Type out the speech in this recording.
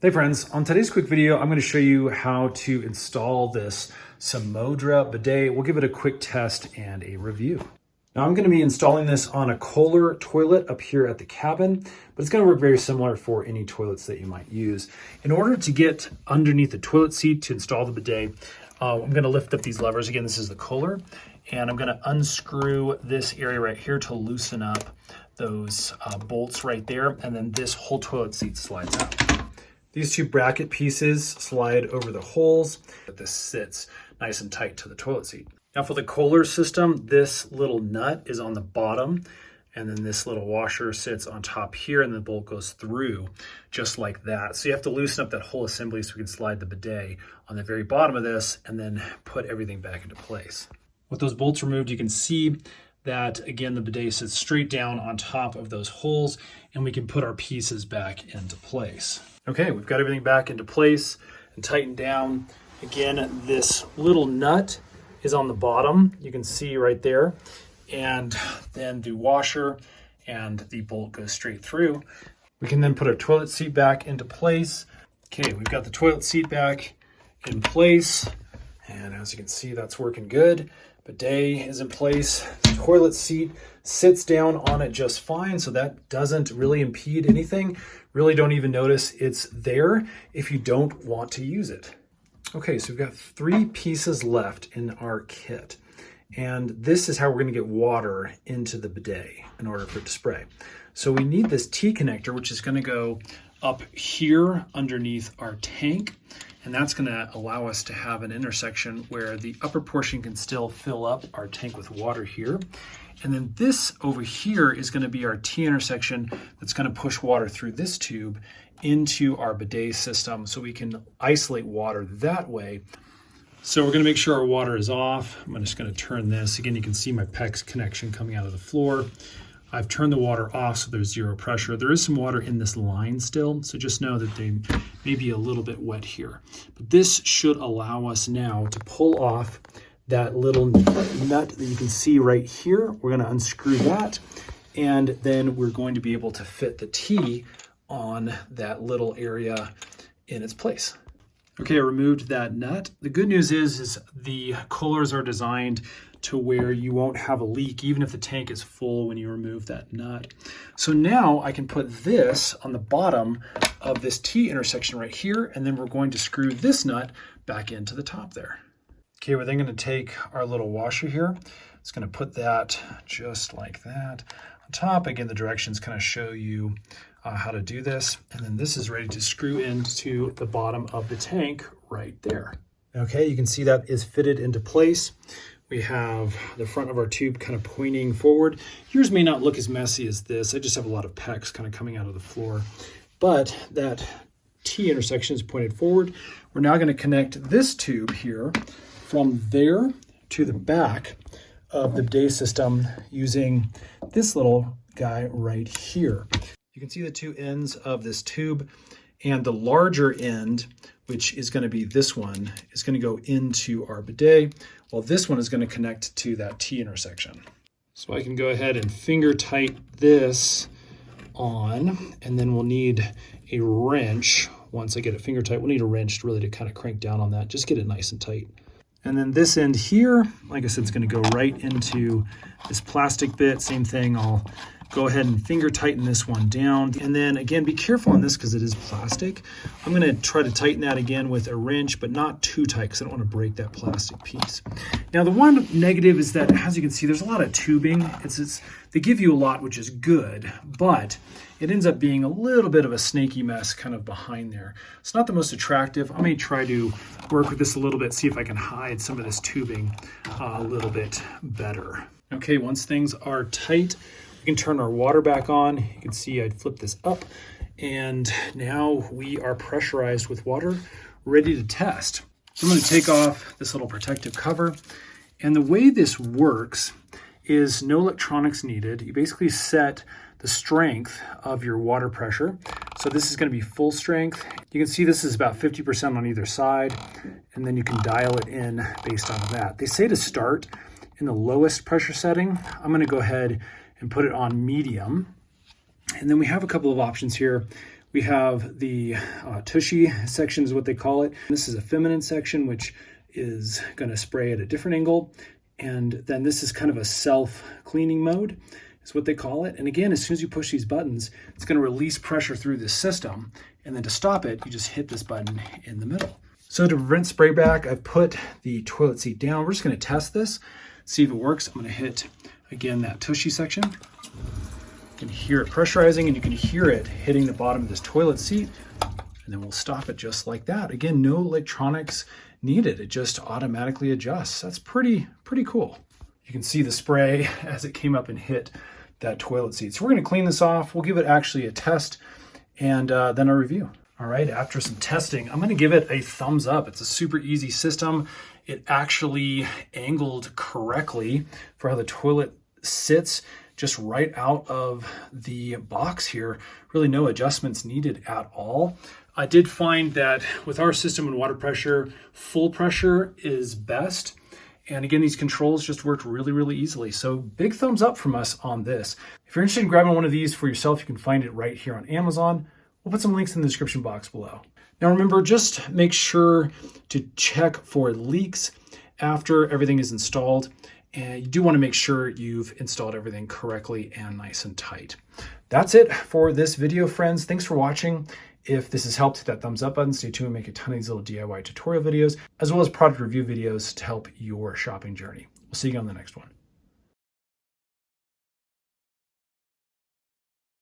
Hey friends, on today's quick video, I'm going to show you how to install this SAMODRA bidet. We'll give it a quick test and a review. Now I'm going to be installing this on a Kohler toilet up here at the cabin, but it's going to work very similar for any toilets that you might use. In order to get underneath the toilet seat to install the bidet, I'm going to lift up these levers. Again, this is the Kohler, and I'm going to unscrew this area right here to loosen up those bolts right there, and then this whole toilet seat slides out. These two bracket pieces slide over the holes, but this sits nice and tight to the toilet seat. Now for the Kohler system, this little nut is on the bottom, and then this little washer sits on top here, and the bolt goes through just like that. So you have to loosen up that whole assembly so we can slide the bidet on the very bottom of this and then put everything back into place. With those bolts removed, you can see that, again, the bidet sits straight down on top of those holes, and we can put our pieces back into place. Okay, we've got everything back into place and tightened down. Again, this little nut is on the bottom, you can see right there, and then the washer and the bolt goes straight through. We can then put our toilet seat back into place. Okay, we've got the toilet seat back in place, and as you can see, that's working good. Bidet is in place. The toilet seat sits down on it just fine, so that doesn't really impede anything. Really don't even notice it's there if you don't want to use it. Okay, so we've got 3 pieces left in our kit, and this is how we're going to get water into the bidet in order for it to spray. So we need this T connector, which is going to go up here underneath our tank, and that's going to allow us to have an intersection where the upper portion can still fill up our tank with water here. And then this over here is going to be our T intersection that's going to push water through this tube into our bidet system so we can isolate water that way. So we're going to make sure our water is off. I'm just going to turn this. Again, you can see my PEX connection coming out of the floor. I've turned the water off so there's 0 pressure. There is some water in this line still, so just know that they may be a little bit wet here. But this should allow us now to pull off that little nut that you can see right here. We're going to unscrew that, and then we're going to be able to fit the T on that little area in its place. Okay, I removed that nut. The good news is the Kohlers are designed to where you won't have a leak even if the tank is full when you remove that nut. So now I can put this on the bottom of this T intersection right here, and then we're going to screw this nut back into the top there. Okay, we're then going to take our little washer here. It's going to put that just like that on top. Again, the directions kind of show you how to do this. And then this is ready to screw into the bottom of the tank right there. Okay, you can see that is fitted into place. We have the front of our tube kind of pointing forward. Yours may not look as messy as this. I just have a lot of PEX kind of coming out of the floor. But that T intersection is pointed forward. We're now going to connect this tube here from there to the back of the bidet system using this little guy right here. You can see the 2 ends of this tube, and the larger end, which is going to be this one, is going to go into our bidet, while this one is going to connect to that T intersection. So I can go ahead and finger tight this on, and then we'll need a wrench. Once I get it finger tight, we'll need a wrench really to kind of crank down on that, just get it nice and tight. And then this end here, like I said, it's going to go right into this plastic bit. Same thing, I'll go ahead and finger tighten this one down. And then again, be careful on this because it is plastic. I'm going to try to tighten that again with a wrench, but not too tight because I don't want to break that plastic piece. Now the one negative is that, as you can see, there's a lot of tubing. They give you a lot, which is good, but it ends up being a little bit of a snaky mess kind of behind there. It's not the most attractive. I may try to work with this a little bit, see if I can hide some of this tubing a little bit better. Okay, once things are tight, we can turn our water back on. You can see I'd flip this up, and now we are pressurized with water, ready to test. So I'm going to take off this little protective cover, and the way this works is no electronics needed. You basically set the strength of your water pressure. So this is going to be full strength. You can see this is about 50% on either side, and then you can dial it in based on that. They say to start in the lowest pressure setting. I'm going to go ahead and put it on medium. And then we have a couple of options here. We have the tushy section is what they call it. This is a feminine section, which is going to spray at a different angle. And then this is kind of a self-cleaning mode is what they call it. And again, as soon as you push these buttons, it's going to release pressure through the system. And then to stop it, you just hit this button in the middle. So to prevent spray back, I've put the toilet seat down. We're just going to test this, see if it works. I'm going to hit, again, that tushy section. You can hear it pressurizing, and you can hear it hitting the bottom of this toilet seat. And then we'll stop it just like that. Again, no electronics needed. It just automatically adjusts. That's pretty cool. You can see the spray as it came up and hit that toilet seat. So we're going to clean this off. We'll give it actually a test and then a review. All right, after some testing, I'm going to give it a thumbs up. It's a super easy system. It actually angled correctly for how the toilet sits, just right out of the box here. Really no adjustments needed at all. I did find that with our system and water pressure, full pressure is best. And again, these controls just worked really easily. So big thumbs up from us on this. If you're interested in grabbing one of these for yourself, you can find it right here on Amazon. We'll put some links in the description box below. Now remember, just make sure to check for leaks after everything is installed. And you do want to make sure you've installed everything correctly and nice and tight. That's it for this video, friends. Thanks for watching. If this has helped, hit that thumbs up button. Stay tuned and make a ton of these little DIY tutorial videos, as well as product review videos to help your shopping journey. We'll see you on the next one.